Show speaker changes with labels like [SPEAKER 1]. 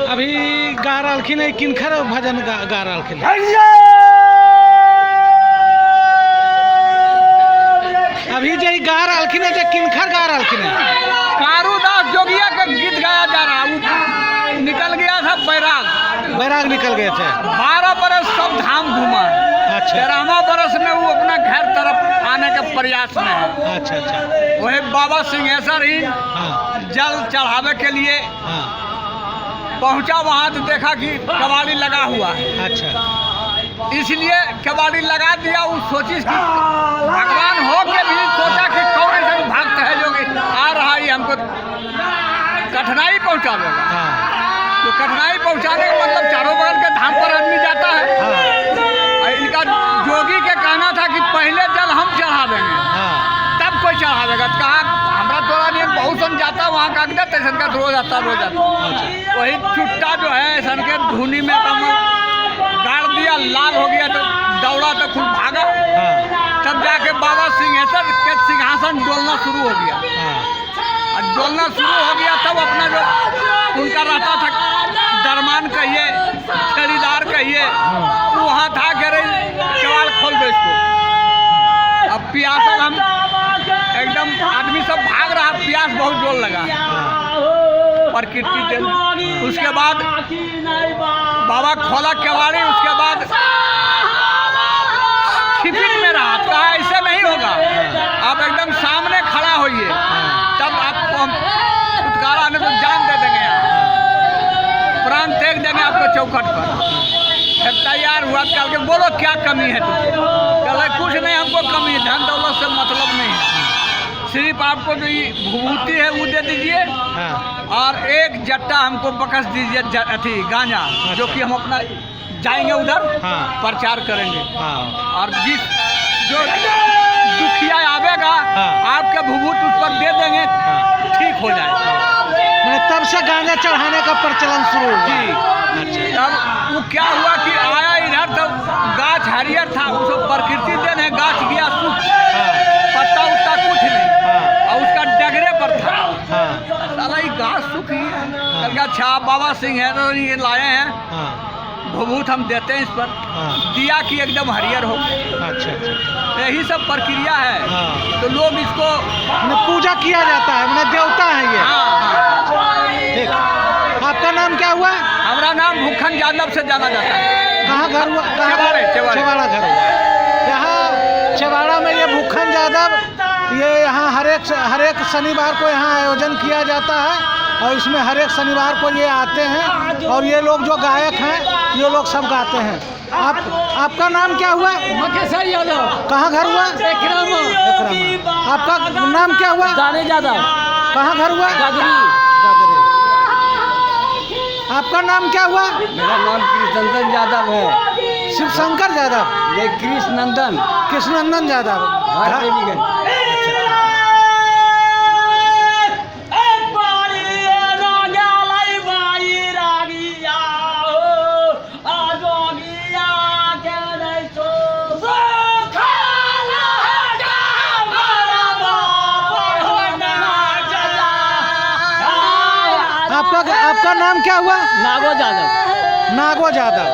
[SPEAKER 1] अभी गा रहलखिन है किनखर भजन गा रहलखिन अभी जे गा रहलखिन है किनखर गा रहलखिन है
[SPEAKER 2] कारूदास जोगिया का गीत गाया जा रहा है। निकल गया था
[SPEAKER 1] बैराग निकल गए थे
[SPEAKER 2] 12 बरस सब धाम घूमा।
[SPEAKER 1] अच्छा
[SPEAKER 2] 13वां बरस में वो अपना घर तरफ आने के प्रयास में है।
[SPEAKER 1] अच्छा अच्छा
[SPEAKER 2] वही बाबा सिंहेश्वर ही
[SPEAKER 1] हाँ
[SPEAKER 2] जल चढ़ावे के लिए
[SPEAKER 1] हाँ
[SPEAKER 2] पहुंचा। वहां तो देखा कि कबाड़ी लगा हुआ है,
[SPEAKER 1] अच्छा
[SPEAKER 2] इसलिए कबाड़ी लगा दिया। वो सोची कि भगवान हो के भी सोचा कि कौन ऐसा भक्त है जो कि आ रहा है हमको कठिनाई पहुंचावेगा।
[SPEAKER 1] हाँ
[SPEAKER 2] तो कठिनाई पहुंचाने का मतलब चारों बगल के धाम पर आदमी जाता है।
[SPEAKER 1] हाँ
[SPEAKER 2] और इनका जोगी के कहना था कि पहले जल हम चढ़ा देंगे
[SPEAKER 1] हाँ
[SPEAKER 2] तब कोई चढ़ावेगा। तो कहा हमरा तोरा नहीं बहुत सन जाता वहाँ कागज ऐसा का रोज आता वही चुट्टा जो है ऐसा के धुनी में गाड़ दिया, लाल हो गया तो दौड़ा तो खूब भागा।
[SPEAKER 1] हाँ
[SPEAKER 2] तब जाके बाबा सिंहेश्वर के सिंहासन डोलना शुरू हो गया।
[SPEAKER 1] हाँ
[SPEAKER 2] और डोलना शुरू हो गया तब अपना जो उनका रहता था दरमान कहिए खरीदार कहिए वहाँ था कह रहे केवाड़ खोल दो इसको। अब प्यासा हम एकदम आदमी सब भाग रहा, प्यास बहुत जोर लगा प्रकृति के। उसके बाद बाबा खोला केवाड़ी, उसके बाद छिपिन में रहा। कहा ऐसे नहीं होगा, आप एकदम सामने खड़ा होइए तब आपको हम छुटकारा नहीं तो जान दे देंगे, प्राण फेंक देंगे आपको चौखट पर। फिर तैयार हुआ कल के बोलो क्या कमी है तुमको? कल कुछ नहीं हमको कमी है, धन दौलत से मतलब नहीं है, सिर्फ आपको जो ये विभूति है वो दे दीजिए और एक जट्टा हमको बकस दीजिए अथी गांजा, जो कि हम अपना जाएंगे उधर प्रचार करेंगे। और जिस जो दुखिया आवेगा आपके विभूति उस पर दे देंगे, ठीक हो जाए।
[SPEAKER 1] मैंने तब से गांजा चढ़ाने का प्रचलन शुरू हुआ।
[SPEAKER 2] तब वो क्या हुआ कि आया इधर तब गाछ हरियर था, उसको प्रकृति देन है, गाछ गया सूख, पत्ता उत्ता कुछ नहीं और उसका डगरे पर था। साला ये गाछ सूख ही है। अच्छा बाबा सिंह है तो ये लाए हैं भभूत हम देते हैं इस पर, दिया कि एकदम हरियर हो।
[SPEAKER 1] अच्छा
[SPEAKER 2] यही सब प्रक्रिया है। तो लोग इसको
[SPEAKER 1] पूजा किया जाता है, मैंने देवता है ये। ठीक। आपका नाम क्या हुआ?
[SPEAKER 2] हमारा नाम भूखन यादव से जाना जाता है।
[SPEAKER 1] कहाँ घर हुआ?
[SPEAKER 2] चेवाड़ा
[SPEAKER 1] घर हुआ। यहाँ चेवाड़ा में ये भूखन यादव, ये यहाँ हर एक शनिवार को यहाँ आयोजन किया जाता है और इसमें हर एक शनिवार को ये आते हैं और ये लोग जो गायक हैं ये लोग सब गाते हैं। आपका नाम क्या हुआ?
[SPEAKER 3] मकेश्वर यादव।
[SPEAKER 1] कहाँ घर हुआ?
[SPEAKER 3] एकरामा।
[SPEAKER 1] आपका नाम क्या हुआ?
[SPEAKER 3] दानिश यादव।
[SPEAKER 1] कहाँ घर हुआ?
[SPEAKER 3] गागरी।
[SPEAKER 1] आपका नाम क्या हुआ?
[SPEAKER 3] मेरा नाम कृष्णनंदन यादव है।
[SPEAKER 1] शिव शंकर यादव?
[SPEAKER 3] ये कृष्णनंदन
[SPEAKER 1] यादव। आपका नाम क्या हुआ?
[SPEAKER 3] नागो यादव।
[SPEAKER 1] नागो यादव।